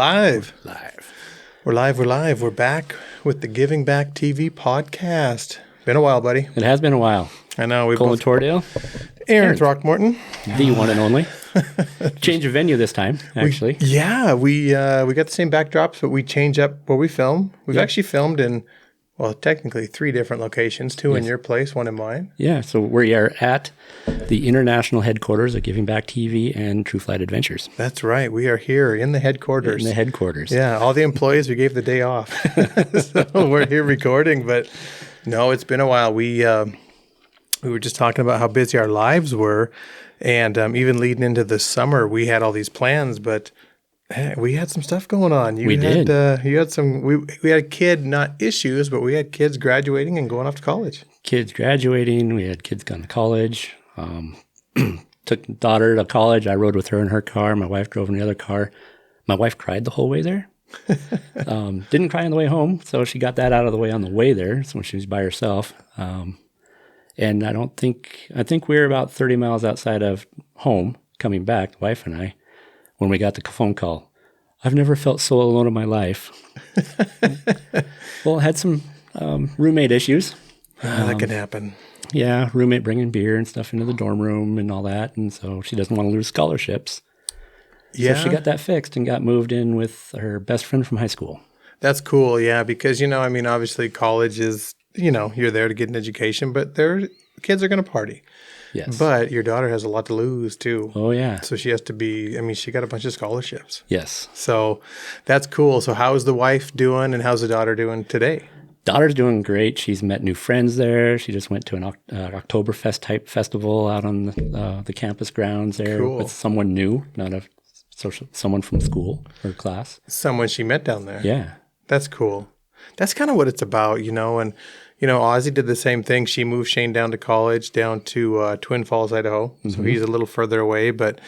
live. Live. We're live. We're live. We're back with the Giving Back TV podcast. Been a while, buddy. It has been a while. I know. We Colin both... Tordale. Aaron Throckmorton. The one and only. Change of venue this time, actually. We got the same backdrops, but we change up where we film. We've actually filmed in, well, technically 3 different locations, 2 in your place, 1 in mine. Yeah, so we are at the international headquarters of Giving Back TV and True Flight Adventures. That's right. We are here in the headquarters. In the headquarters. Yeah, all the employees, we gave the day off. So we're here recording, but no, it's been a while. We were just talking about how busy our lives were, and even leading into the summer, we had all these plans, but we had some stuff going on. You had kid, not issues, but we had kids graduating and going off to college. Kids graduating. We had kids going to college. Took daughter to college. I rode with her in her car. My wife drove in the other car. My wife cried the whole way there. Didn't cry on the way home, so she got that out of the way on the way there. So when she was by herself. And I think we were about 30 miles outside of home coming back, the wife and I, when we got the phone call. I've never felt so alone in my life. Well, I had some roommate issues. That can happen. Yeah, roommate bringing beer and stuff into the dorm room and all that. And so she doesn't want to lose scholarships. Yeah. So she got that fixed and got moved in with her best friend from high school. That's cool, yeah, because, obviously college is, you're there to get an education, but kids are going to party. Yes. But your daughter has a lot to lose, too. Oh, yeah. So she has to be, she got a bunch of scholarships. Yes. So that's cool. So how's the wife doing and how's the daughter doing today? Daughter's doing great. She's met new friends there. She just went to an Oktoberfest type festival out on the campus grounds there with someone new, not someone from school or class. Someone she met down there. Yeah. That's cool. That's kind of what it's about, and Ozzy did the same thing. She moved Shane down to college, down to Twin Falls, Idaho. Mm-hmm. So he's a little further away, but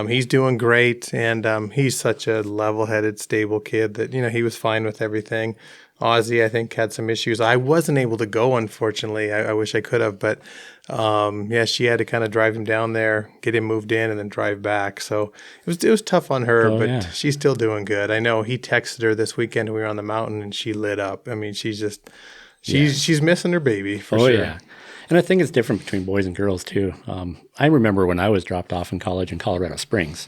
he's doing great. And he's such a level-headed, stable kid that, he was fine with everything. Ozzy, I think, had some issues. I wasn't able to go, unfortunately. I wish I could have. But, she had to kind of drive him down there, get him moved in, and then drive back. So it was tough on her, but she's still doing good. I know he texted her this weekend when we were on the mountain, and she lit up. She's just... She's missing her baby, for sure. Yeah. And I think it's different between boys and girls, too. I remember when I was dropped off in college in Colorado Springs.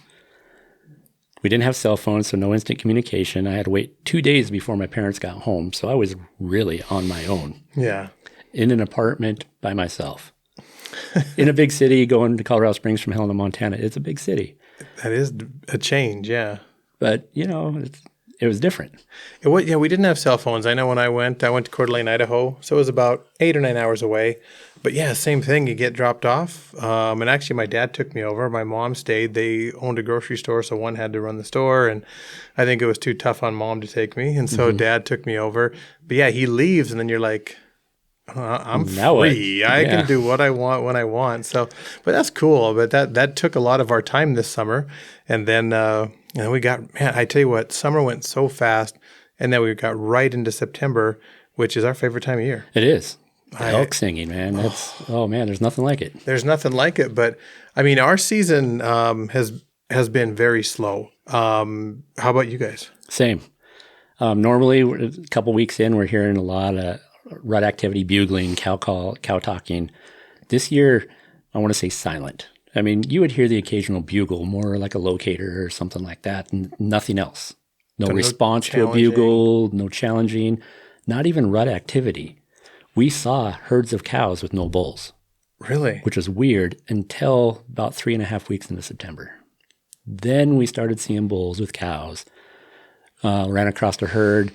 We didn't have cell phones, so no instant communication. I had to wait 2 days before my parents got home, so I was really on my own. Yeah. In an apartment by myself. In a big city, going to Colorado Springs from Helena, Montana. It's a big city. That is a change, yeah. But, it was different. We didn't have cell phones. I know when I went to Coeur d'Alene, Idaho, so it was about 8 or 9 hours away. But yeah, same thing. You get dropped off. And actually, my dad took me over. My mom stayed. They owned a grocery store, so one had to run the store. And I think it was too tough on mom to take me. And so Dad took me over. But yeah, he leaves, and then you're like, I'm free. I can do what I want when I want. So, but that's cool. But that took a lot of our time this summer. And then we got, I tell you what, summer went so fast. And then we got right into September, which is our favorite time of year. It is. Elk singing, man. There's nothing like it. There's nothing like it. But our season has been very slow. How about you guys? Same. Normally, a couple weeks in, we're hearing a lot of rut activity, bugling, cow talking. This year, I want to say silent. You would hear the occasional bugle, more like a locator or something like that, and nothing else. No response to a bugle, no challenging, not even rut activity. We saw herds of cows with no bulls. Really? Which was weird until about 3.5 weeks into September. Then we started seeing bulls with cows. Ran across a herd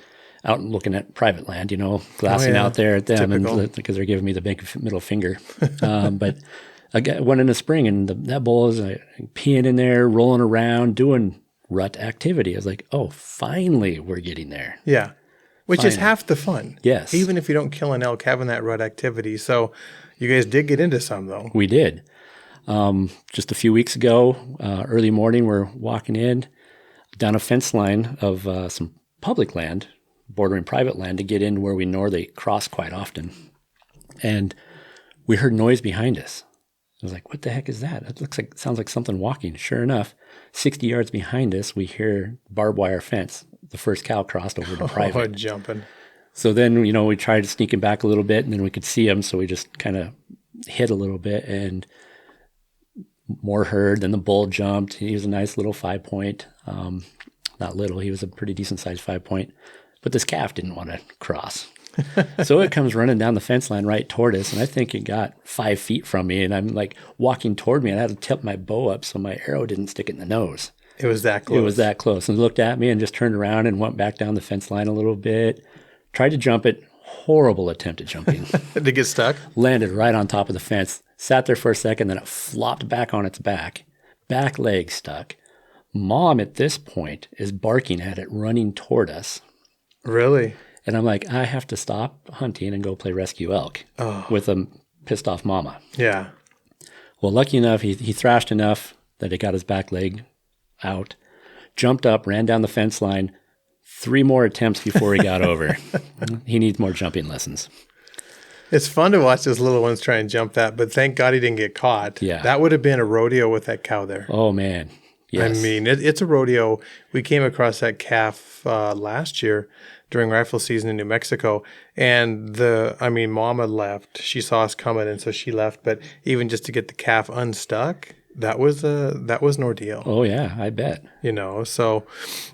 out looking at private land, glassing out there at them because they're giving me the big middle finger. But I went in the spring and that bull is peeing in there, rolling around, doing rut activity. I was like, oh, finally we're getting there. Yeah. Which is half the fun. Yes. Even if you don't kill an elk, having that rut activity. So you guys did get into some, though. We did. Just a few weeks ago, early morning, we're walking in down a fence line of some public land, bordering private land, to get in where we know they cross quite often. And we heard noise behind us. was like, what the heck is that? It sounds like something walking. Sure enough, 60 yards behind us, we hear barbed wire fence. The first cow crossed over to private. Jumping. So then, we tried sneaking back a little bit, and then we could see him. So we just kind of hit a little bit, and more herd. Then the bull jumped. He was a nice little 5-point. Not little. He was a pretty decent sized 5-point. But this calf didn't want to cross. So it comes running down the fence line right toward us, and I think it got 5 feet from me, and I'm like walking toward me, and I had to tip my bow up so my arrow didn't stick it in the nose. It was that close. It was that close, and looked at me and just turned around and went back down the fence line a little bit. Tried to jump it. Horrible attempt at jumping. Did it get stuck? Landed right on top of the fence. Sat there for a second, then it flopped back on its back. Back leg stuck. Mom at this point is barking at it, running toward us. Really? And I'm like, I have to stop hunting and go play rescue elk with a pissed off mama. Yeah. Well, lucky enough, he thrashed enough that it got his back leg out, jumped up, ran down the fence line, 3 more attempts before he got over. He needs more jumping lessons. It's fun to watch those little ones try and jump that, but thank God he didn't get caught. Yeah. That would have been a rodeo with that cow there. Oh, man. Yes. I mean, it's a rodeo. We came across that calf last year during rifle season in New Mexico, and Mama left. She saw us coming, and so she left. But even just to get the calf unstuck, that was an ordeal. Oh yeah, I bet. So,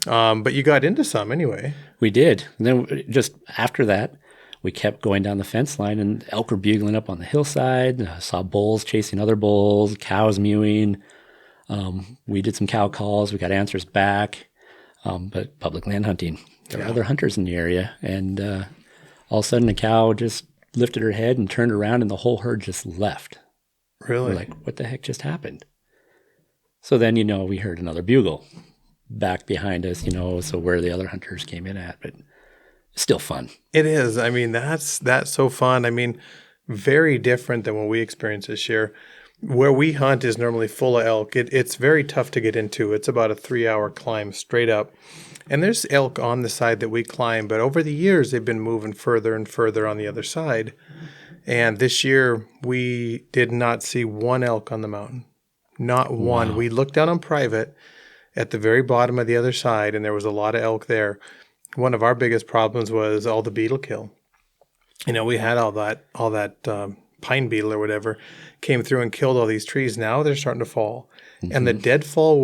but you got into some anyway. We did. And then just after that, we kept going down the fence line, and elk were bugling up on the hillside. I saw bulls chasing other bulls, cows mewing. We did some cow calls. We got answers back. But public land hunting. There were other hunters in the area, and all of a sudden a cow just lifted her head and turned around, and the whole herd just left. Really? We're like, what the heck just happened? So then, we heard another bugle back behind us, so where the other hunters came in at, but still fun. It is. I mean, that's so fun. I mean, very different than what we experience this year. Where we hunt is normally full of elk. It's very tough to get into. It's about a 3-hour climb straight up. And there's elk on the side that we climb, but over the years, they've been moving further and further on the other side. And this year, we did not see one elk on the mountain. Not one. Wow. We looked down on private at the very bottom of the other side, and there was a lot of elk there. One of our biggest problems was all the beetle kill. We had all that pine beetle or whatever came through and killed all these trees. Now they're starting to fall. Mm-hmm. And the deadfall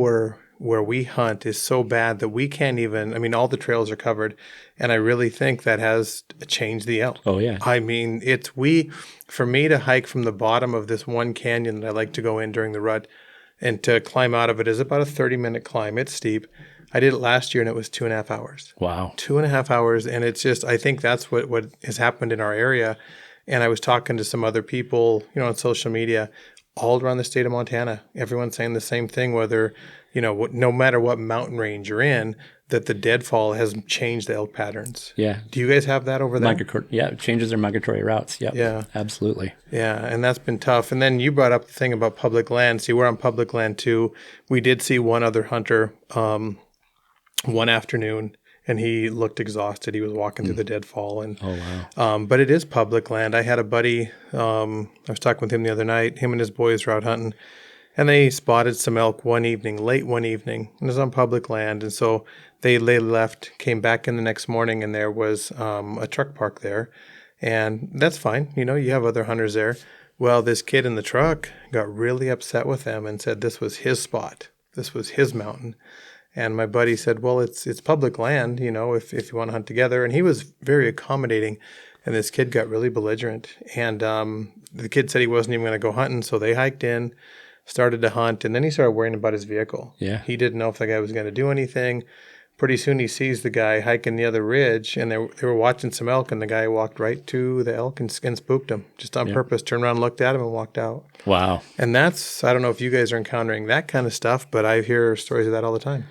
where we hunt is so bad that we can't even, all the trails are covered. And I really think that has changed the elk. Oh, yeah. I mean, for me to hike from the bottom of this one canyon that I like to go in during the rut and to climb out of it is about a 30-minute climb. It's steep. I did it last year and it was 2.5 hours. Wow. 2.5 hours. And it's just, I think that's what has happened in our area. And I was talking to some other people, on social media, all around the state of Montana. Everyone's saying the same thing, whether, no matter what mountain range you're in, that the deadfall has changed the elk patterns. Yeah. Do you guys have that over there? It changes their migratory routes. Yep. Yeah. Absolutely. Yeah, and that's been tough. And then you brought up the thing about public land. See, we're on public land too. We did see one other hunter one afternoon, and he looked exhausted. He was walking through the deadfall. And, oh, wow. But it is public land. I had a buddy, I was talking with him the other night. Him and his boys were out hunting, and they spotted some elk late one evening. And it was on public land. And so they left, came back in the next morning, and there was a truck parked there. And that's fine. You have other hunters there. Well, this kid in the truck got really upset with them and said this was his spot. This was his mountain. And my buddy said, well, it's public land, if you want to hunt together. And he was very accommodating. And this kid got really belligerent. And the kid said he wasn't even going to go hunting. So they hiked in, started to hunt. And then he started worrying about his vehicle. Yeah. He didn't know if the guy was going to do anything. Pretty soon he sees the guy hiking the other ridge. And they were watching some elk. And the guy walked right to the elk and spooked him just on purpose. Turned around, looked at him, and walked out. Wow. And I don't know if you guys are encountering that kind of stuff, but I hear stories of that all the time.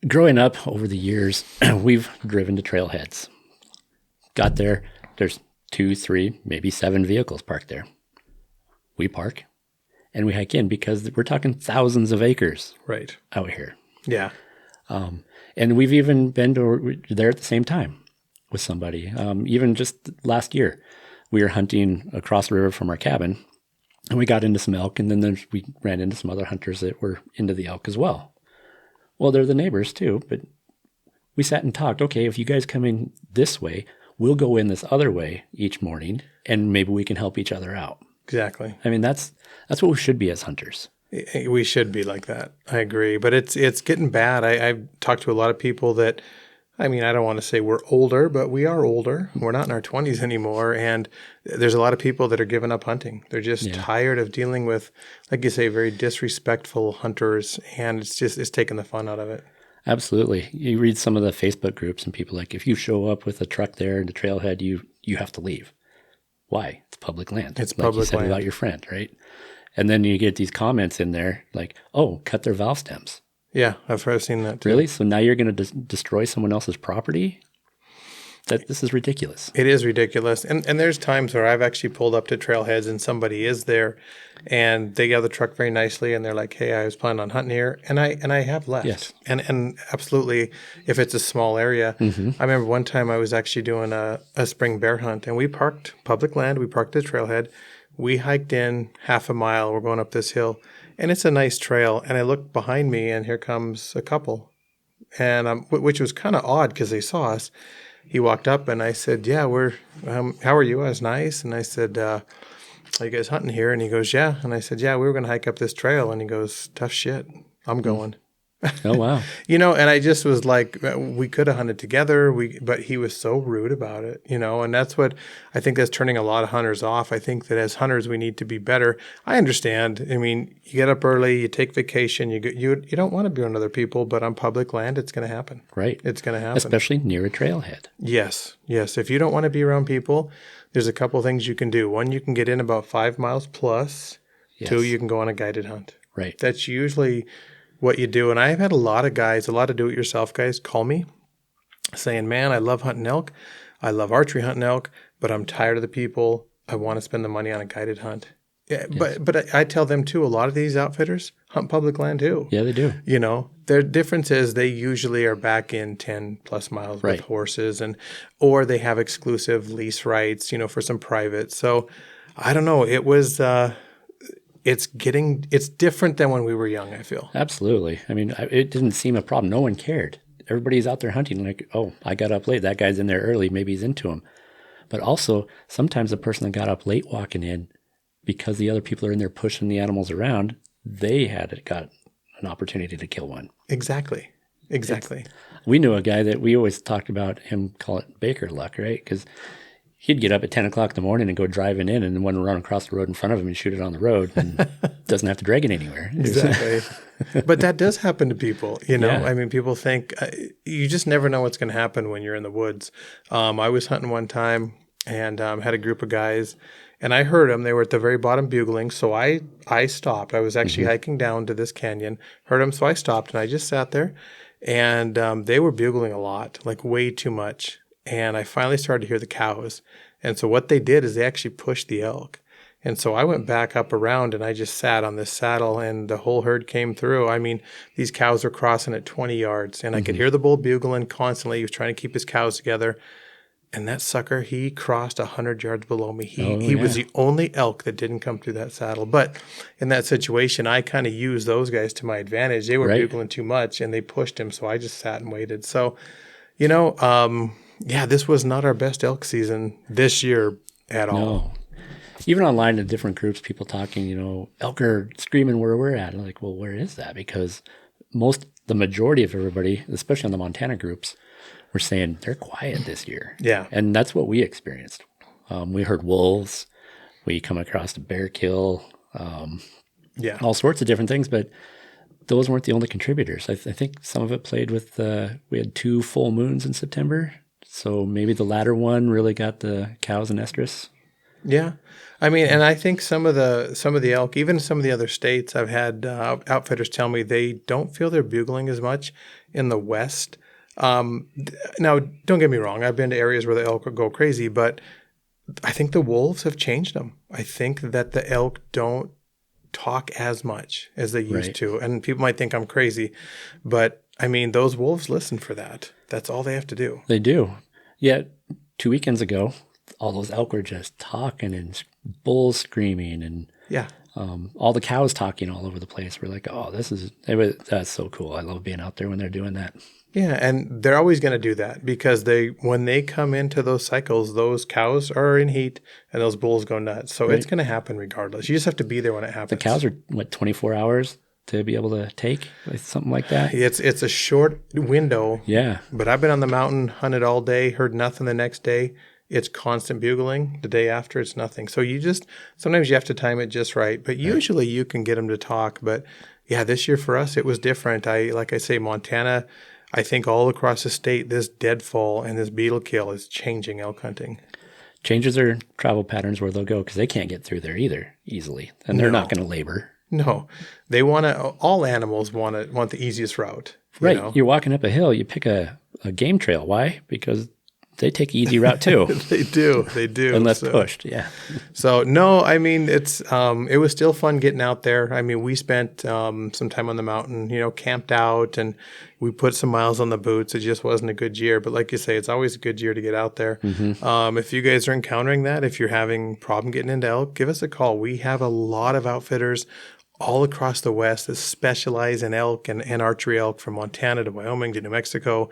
Growing up over the years, we've driven to trailheads. Got there, there's 2, 3, maybe 7 vehicles parked there. We park and we hike in because we're talking thousands of acres right out here. Yeah. And we've even been there at the same time with somebody. Even just last year, we were hunting across the river from our cabin, And we got into some elk, and then we ran into some other hunters that were into the elk as well. Well, they're the neighbors too, but we sat and talked. Okay, if you guys come in this way, we'll go in this other way each morning, and maybe we can help each other out. Exactly. I mean, that's what we should be as hunters. We should be like that. I agree. But it's getting bad. I've talked to a lot of people that, I mean, I don't want to say we're older, but we are older. We're not in our 20s anymore. And there's a lot of people that are giving up hunting. They're just tired of dealing with, like you say, very disrespectful hunters. And it's taking the fun out of it. Absolutely. You read some of the Facebook groups and people like, if you show up with a truck there in the trailhead, you have to leave. Why? It's public land. It's like public you said land. About your friend, right? And then you get these comments in there like, oh, cut their valve stems. Yeah, I've seen that too. Really? So now you're going to destroy someone else's property? This is ridiculous. It is ridiculous. And there's times where I've actually pulled up to trailheads and somebody is there and they got the truck very nicely and they're like, hey, I was planning on hunting here. And I have left. Yes. And absolutely, if it's a small area. I remember one time I was actually doing a spring bear hunt and we parked public land. We parked at the trailhead. We hiked in half a mile. We're going up this hill and it's a nice trail. And I look behind me and here comes a couple. And which was kind of odd because they saw us. He walked up and I said, yeah, how are you? I was nice. And I said, are you guys hunting here? And he goes, yeah. And I said, yeah, we were going to hike up this trail. And he goes, tough shit. I'm going. Oh, wow. And I just was like, we could have hunted together, but he was so rude about it, and that's what I think that's turning a lot of hunters off. I think that as hunters, we need to be better. I understand. I mean, you get up early, you take vacation, you don't want to be around other people, but on public land, it's going to happen. Right. It's going to happen. Especially near a trailhead. Yes. If you don't want to be around people, there's a couple of things you can do. One, you can get in about 5 miles plus. Yes. 2, you can go on a guided hunt. Right. That's usually what you do. And I've had a lot of do-it-yourself guys call me saying, man, I love hunting elk. I love archery hunting elk, but I'm tired of the people. I want to spend the money on a guided hunt. Yeah, yes. But I tell them too, a lot of these outfitters hunt public land too. Yeah, they do. Their difference is they usually are back in 10 plus miles right. with horses or they have exclusive lease rights, for some private. So I don't know. It was, it's different than when we were young, I feel. Absolutely. I mean, it didn't seem a problem. No one cared. Everybody's out there hunting like, oh, I got up late. That guy's in there early. Maybe he's into him. But also, sometimes the person that got up late walking in, because the other people are in there pushing the animals around, they got an opportunity to kill one. Exactly. We knew a guy that we always talked about him, call it Baker luck, right? Because he'd get up at 10 o'clock in the morning and go driving in and one run across the road in front of him and shoot it on the road and doesn't have to drag it anywhere. Exactly. But that does happen to people, Yeah. I mean, people think you just never know what's going to happen when you're in the woods. I was hunting one time and had a group of guys and I heard them. They were at the very bottom bugling. So I stopped. I was actually hiking down to this canyon, heard them. So I stopped and I just sat there and they were bugling a lot, like way too much. And I finally started to hear the cows. And so what they did is they actually pushed the elk. And so I went back up around and I just sat on this saddle and the whole herd came through. I mean, these cows were crossing at 20 yards and I could hear the bull bugling constantly. He was trying to keep his cows together. And that sucker, he crossed 100 yards below me. He was the only elk that didn't come through that saddle. But in that situation, I kind of used those guys to my advantage. They were bugling too much and they pushed him. So I just sat and waited. So, yeah, this was not our best elk season this year at all. No. Even online in different groups, people talking, elk are screaming where we're at. I'm like, well, where is that? Because the majority of everybody, especially on the Montana groups, were saying they're quiet this year. Yeah. And that's what we experienced. We heard wolves. We come across a bear kill. All sorts of different things, but those weren't the only contributors. I think some of it played with, we had 2 full moons in September. So maybe the latter one really got the cows and estrus. Yeah. I mean, and I think some of the elk, even some of the other states, I've had outfitters tell me they don't feel they're bugling as much in the West. Now, don't get me wrong. I've been to areas where the elk go crazy, but I think the wolves have changed them. I think that the elk don't talk as much as they used to. And people might think I'm crazy, but I mean, those wolves listen for that. That's all they have to do. They do. Yet 2 weekends ago, all those elk were just talking and bulls screaming. And All the cows talking all over the place. We're like, oh, that's so cool. I love being out there when they're doing that. Yeah, and they're always going to do that because when they come into those cycles, those cows are in heat and those bulls go nuts. So it's going to happen regardless. You just have to be there when it happens. The cows are, 24 hours to be able to take? Something like that? It's a short window. Yeah. But I've been on the mountain, hunted all day, heard nothing the next day. It's constant bugling. The day after, it's nothing. So sometimes you have to time it just right. But usually you can get them to talk. But yeah, this year for us, it was different. Like I say, Montana, I think all across the state, this deadfall and this beetle kill is changing elk hunting. Changes their travel patterns where they'll go because they can't get through there either easily. And they're not going to labor. No, they all animals want the easiest route. Right. You know? You're walking up a hill, you pick a game trail. Why? Because they take easy route too. They do. Unless pushed, yeah. So no, I mean it was still fun getting out there. I mean we spent some time on the mountain, camped out, and we put some miles on the boots. It just wasn't a good year, but like you say, it's always a good year to get out there. Mm-hmm. If you guys are encountering that, if you're having problem getting into elk, give us a call. We have a lot of outfitters all across the West that specialize in elk and archery elk, from Montana to Wyoming to New Mexico,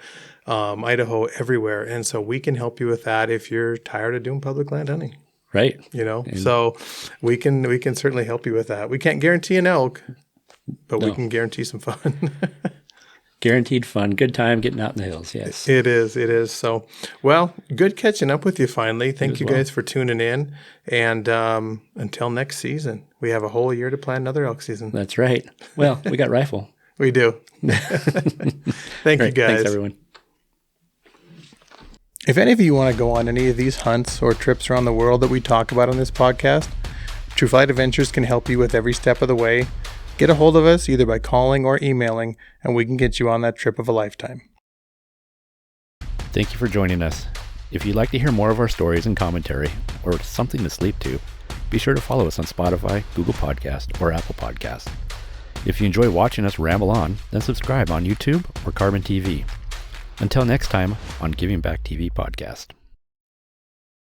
Idaho, everywhere. And so we can help you with that if you're tired of doing public land hunting. Right. So we can certainly help you with that. We can't guarantee an elk, but we can guarantee some fun. Guaranteed fun. Good time getting out in the hills. Yes. It is. So, well, good catching up with you finally. Thank you guys for tuning in. And until next season, we have a whole year to plan another elk season. That's right. Well, we got rifle. We do. Thank you, guys. Thanks, everyone. If any of you want to go on any of these hunts or trips around the world that we talk about on this podcast, True Flight Adventures can help you with every step of the way. Get a hold of us either by calling or emailing, and we can get you on that trip of a lifetime. Thank you for joining us. If you'd like to hear more of our stories and commentary, or something to sleep to, be sure to follow us on Spotify, Google Podcast, or Apple Podcast. If you enjoy watching us ramble on, then subscribe on YouTube or Carbon TV. Until next time on Giving Back TV Podcast.